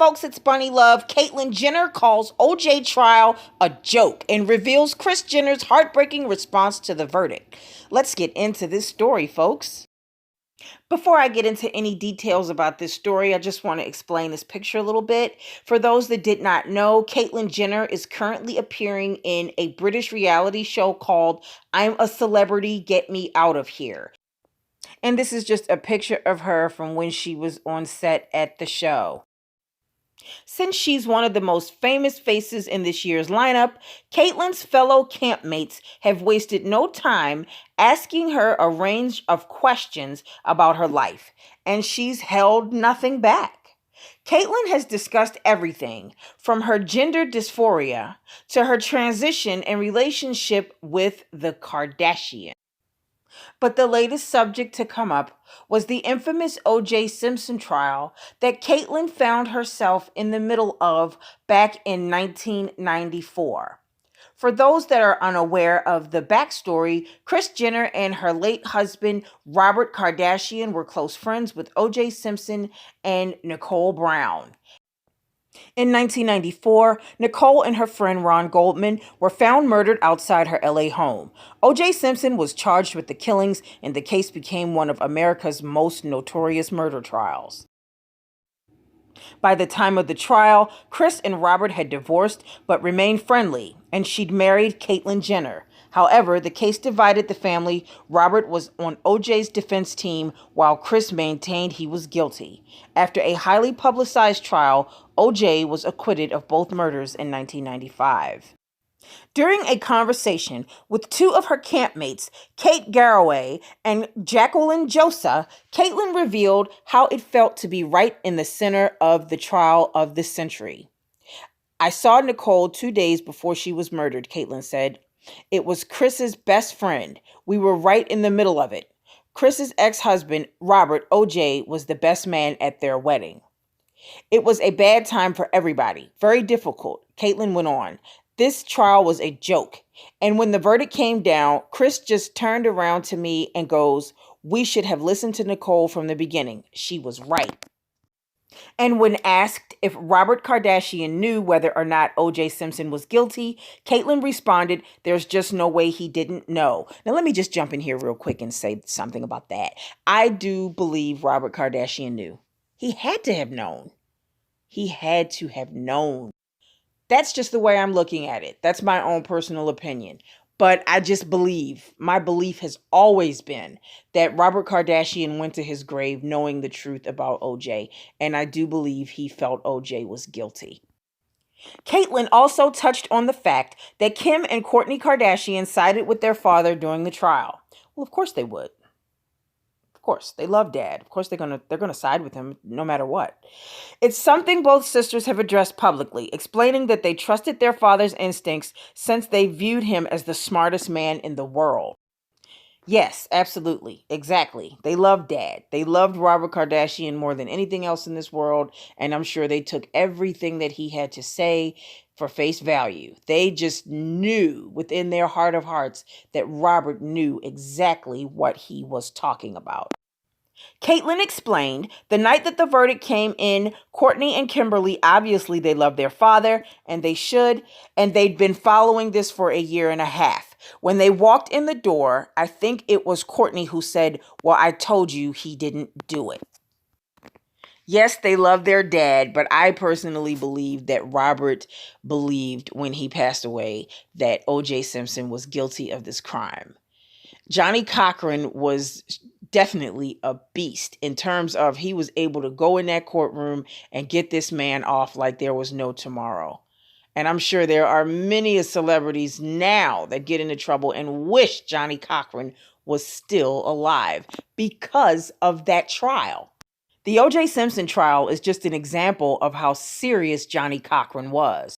folks? It's Bunny Love. Caitlyn Jenner calls OJ trial a joke and reveals Kris Jenner's heartbreaking response to the verdict. Let's get into this story, folks. Before I get into any details about this story, I just want to explain this picture a little bit. For those that did not know, Caitlyn Jenner is currently appearing in a British reality show called I'm a Celebrity, Get Me Out of Here. And this is just a picture of her from when she was on set at the show. Since she's one of the most famous faces in this year's lineup, Caitlyn's fellow campmates have wasted no time asking her a range of questions about her life, and she's held nothing back. Caitlyn has discussed everything from her gender dysphoria to her transition and relationship with the Kardashians. But the latest subject to come up was the infamous O.J. Simpson trial that Caitlyn found herself in the middle of back in 1994. For those that are unaware of the backstory, Kris Jenner and her late husband, Robert Kardashian, were close friends with O.J. Simpson and Nicole Brown. In 1994, Nicole and her friend Ron Goldman were found murdered outside her LA home. O.J. Simpson was charged with the killings, and the case became one of America's most notorious murder trials. By the time of the trial, Kris and Robert had divorced but remained friendly, and she'd married Caitlyn Jenner. However, the case divided the family. Robert was on OJ's defense team while Kris maintained he was guilty. After a highly publicized trial, OJ was acquitted of both murders in 1995. During a conversation with two of her campmates, Kate Garraway and Jacqueline Josa, Caitlyn revealed how it felt to be right in the center of the trial of the century. I saw Nicole 2 days before she was murdered, Caitlyn said. It was Kris's best friend. We were right in the middle of it. Kris's ex-husband, Robert OJ, was the best man at their wedding. It was a bad time for everybody. Very difficult, Caitlyn went on. This trial was a joke. And when the verdict came down, Kris just turned around to me and goes, "We should have listened to Nicole from the beginning. She was right." And when asked if Robert Kardashian knew whether or not O.J. Simpson was guilty, Caitlyn responded, "There's just no way he didn't know." Now, let me just jump in here real quick and say something about that. I do believe Robert Kardashian knew. He had to have known. He had to have known. That's just the way I'm looking at it. That's my own personal opinion. But I just believe, my belief has always been that Robert Kardashian went to his grave knowing the truth about OJ. And I do believe he felt OJ was guilty. Caitlyn also touched on the fact that Kim and Kourtney Kardashian sided with their father during the trial. Well, of course they would. Of course, they love Dad. Of course, they're gonna side with him no matter what. It's something both sisters have addressed publicly, explaining that they trusted their father's instincts since they viewed him as the smartest man in the world. Yes, absolutely, exactly. They loved Dad. They loved Robert Kardashian more than anything else in this world, and I'm sure they took everything that he had to say for face value. They just knew within their heart of hearts that Robert knew exactly what he was talking about. Caitlyn explained, the night that the verdict came in, Kourtney and Kimberly, obviously they love their father, and they should, and they'd been following this for 1.5 years. When they walked in the door, I think it was Kourtney who said, "Well, I told you he didn't do it." Yes, they love their dad, but I personally believe that Robert believed when he passed away that O.J. Simpson was guilty of this crime. Johnny Cochran was definitely a beast in terms of he was able to go in that courtroom and get this man off like there was no tomorrow. And I'm sure there are many celebrities now that get into trouble and wish Johnny Cochran was still alive because of that trial. The O.J. Simpson trial is just an example of how serious Johnny Cochran was.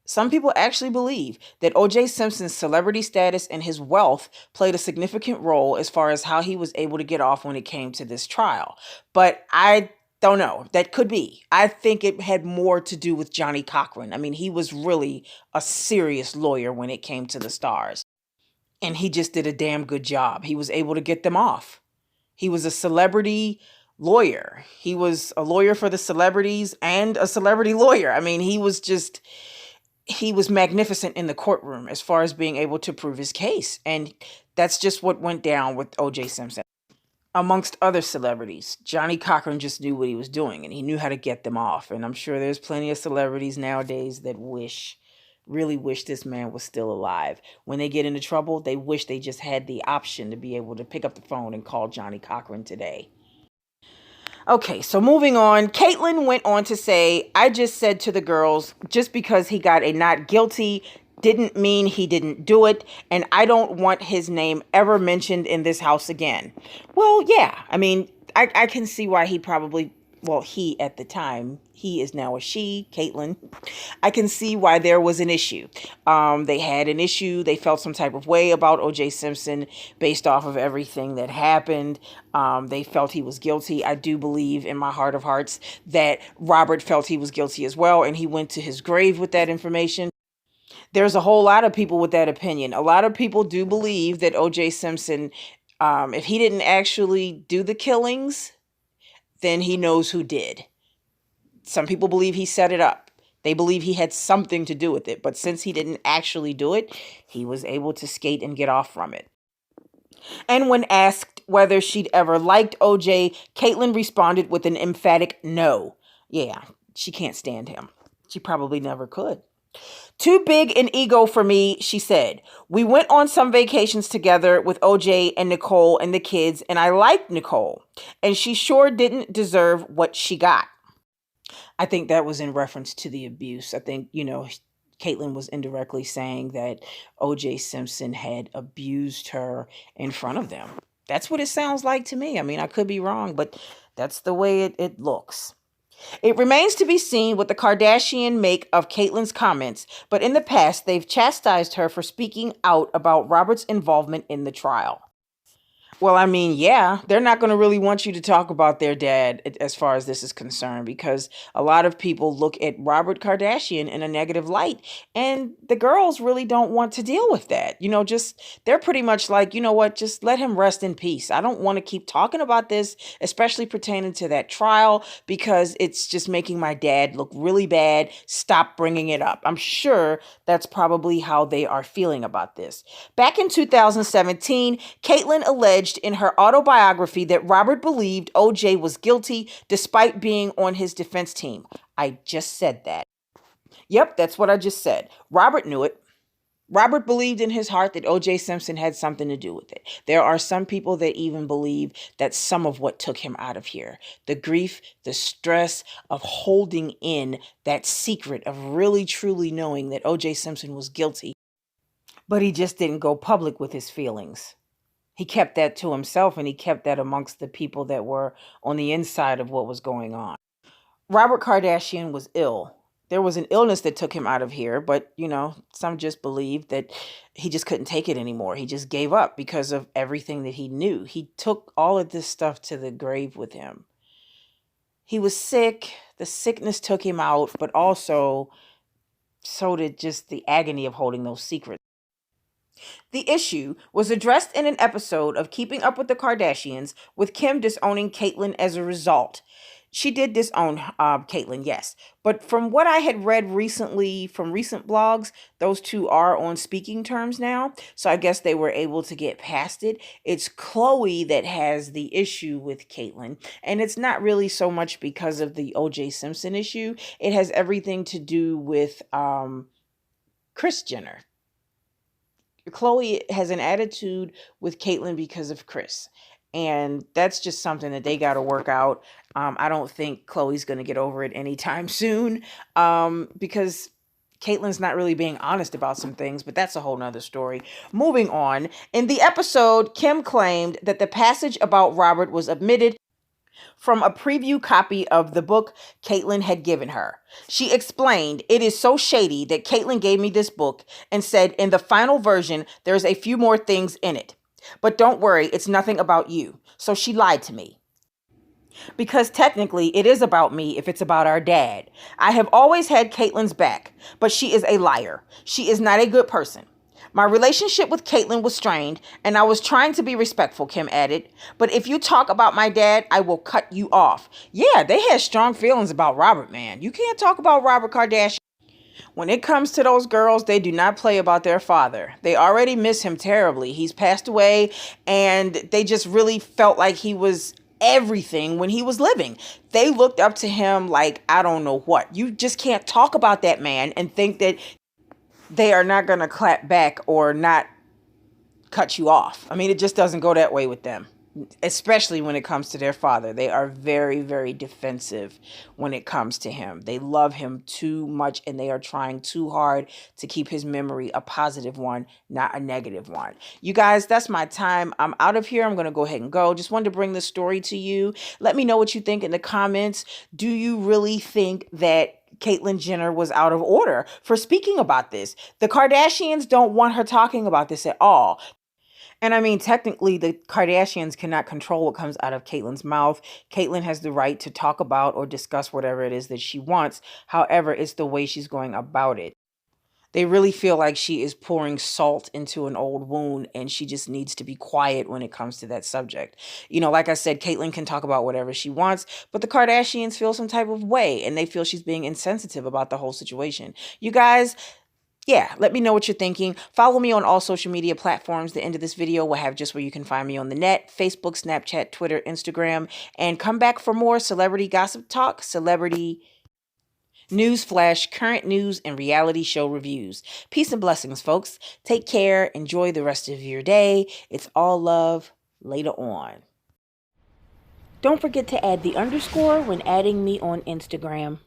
Some people actually believe that O.J. Simpson's celebrity status and his wealth played a significant role as far as how he was able to get off when it came to this trial. But I don't know. That could be. I think it had more to do with Johnny Cochran. I mean, he was really a serious lawyer when it came to the stars. And he just did a damn good job. He was able to get them off. He was a celebrity lawyer. He was a lawyer for the celebrities and a celebrity lawyer. I mean, he was magnificent in the courtroom as far as being able to prove his case. And that's just what went down with O.J. Simpson. Amongst other celebrities, Johnny Cochran just knew what he was doing and he knew how to get them off. And I'm sure there's plenty of celebrities nowadays that really wish this man was still alive. When they get into trouble, they wish they just had the option to be able to pick up the phone and call Johnny Cochran today. Okay, so moving on, Caitlyn went on to say, I just said to the girls, just because he got a not guilty didn't mean he didn't do it, and I don't want his name ever mentioned in this house again. Well, yeah, I mean, I can see why he probably, well, he at the time, he is now a she, Caitlyn. I can see why there was an issue. They had an issue. They felt some type of way about O.J. Simpson based off of everything that happened. They felt he was guilty. I do believe in my heart of hearts that Robert felt he was guilty as well, and he went to his grave with that information. There's a whole lot of people with that opinion. A lot of people do believe that O.J. Simpson, if he didn't actually do the killings, then he knows who did. Some people believe he set it up. They believe he had something to do with it. But since he didn't actually do it, he was able to skate and get off from it. And when asked whether she'd ever liked O.J., Caitlyn responded with an emphatic no. Yeah, she can't stand him. She probably never could. Too big an ego for me, she said. We went on some vacations together with OJ and Nicole and the kids, and I liked Nicole, and she sure didn't deserve what she got. I think that was in reference to the abuse. I think, Caitlyn was indirectly saying that OJ Simpson had abused her in front of them. That's what it sounds like to me. I mean, I could be wrong, but that's the way it looks. It remains to be seen what the Kardashian make of Caitlyn's comments, but in the past, they've chastised her for speaking out about Robert's involvement in the trial. Well, I mean, yeah, they're not going to really want you to talk about their dad as far as this is concerned, because a lot of people look at Robert Kardashian in a negative light, and the girls really don't want to deal with that. They're pretty much like, you know what, just let him rest in peace. I don't want to keep talking about this, especially pertaining to that trial, because it's just making my dad look really bad. Stop bringing it up. I'm sure that's probably how they are feeling about this. Back in 2017, Caitlyn alleged in her autobiography that Robert believed OJ was guilty despite being on his defense team. I just said that. Yep, that's what I just said. Robert knew it. Robert believed in his heart that O.J. Simpson had something to do with it. There are some people that even believe that some of what took him out of here, the grief, the stress of holding in that secret of really truly knowing that O.J. Simpson was guilty, but he just didn't go public with his feelings. He kept that to himself, and he kept that amongst the people that were on the inside of what was going on. Robert Kardashian was ill. There was an illness that took him out of here, but, some just believed that he just couldn't take it anymore. He just gave up because of everything that he knew. He took all of this stuff to the grave with him. He was sick. The sickness took him out, but also so did just the agony of holding those secrets. The issue was addressed in an episode of Keeping Up with the Kardashians, with Kim disowning Caitlyn as a result. She did disown Caitlyn, yes. But from what I had read recently from recent blogs, those two are on speaking terms now. So I guess they were able to get past it. It's Khloe that has the issue with Caitlyn. And it's not really so much because of the O.J. Simpson issue. It has everything to do with Kris Jenner. Khloe has an attitude with Caitlyn because of Kris. And that's just something that they got to work out. I don't think Khloe's going to get over it anytime soon because Caitlyn's not really being honest about some things, but that's a whole nother story. Moving on. In the episode, Kim claimed that the passage about Robert was omitted from a preview copy of the book Caitlyn had given her. She explained, "It is so shady that Caitlyn gave me this book and said in the final version, there's a few more things in it. But don't worry, it's nothing about you. So she lied to me. Because technically it is about me if it's about our dad. I have always had Caitlyn's back, but she is a liar. She is not a good person. My relationship with Caitlyn was strained, and I was trying to be respectful, Kim added. But if you talk about my dad, I will cut you off. Yeah, they had strong feelings about Robert, man. You can't talk about Robert Kardashian. When it comes to those girls, they do not play about their father. They already miss him terribly. He's passed away, and they just really felt like he was everything when he was living. They looked up to him like I don't know what. You just can't talk about that man and think that they are not going to clap back or not cut you off. I mean, it just doesn't go that way with them, especially when it comes to their father. They are very, very defensive when it comes to him. They love him too much, and they are trying too hard to keep his memory a positive one, not a negative one. You guys, that's my time. I'm out of here. I'm going to go ahead and go. Just wanted to bring this story to you. Let me know what you think in the comments. Do you really think that Caitlyn Jenner was out of order for speaking about this? The Kardashians don't want her talking about this at all. And I mean, technically, the Kardashians cannot control what comes out of Caitlyn's mouth. Caitlyn has the right to talk about or discuss whatever it is that she wants. However, it's the way she's going about it. They really feel like she is pouring salt into an old wound, and she just needs to be quiet when it comes to that subject. You know, like I said, Caitlyn can talk about whatever she wants, but the Kardashians feel some type of way, and they feel she's being insensitive about the whole situation. You guys, yeah, let me know what you're thinking. Follow me on all social media platforms. The end of this video will have just where you can find me on the net: Facebook, Snapchat, Twitter, Instagram. And come back for more celebrity gossip talk, celebrity news flash, current news, and reality show reviews. Peace and blessings, folks. Take care. Enjoy the rest of your day. It's all love. Later on. Don't forget to add the underscore when adding me on Instagram.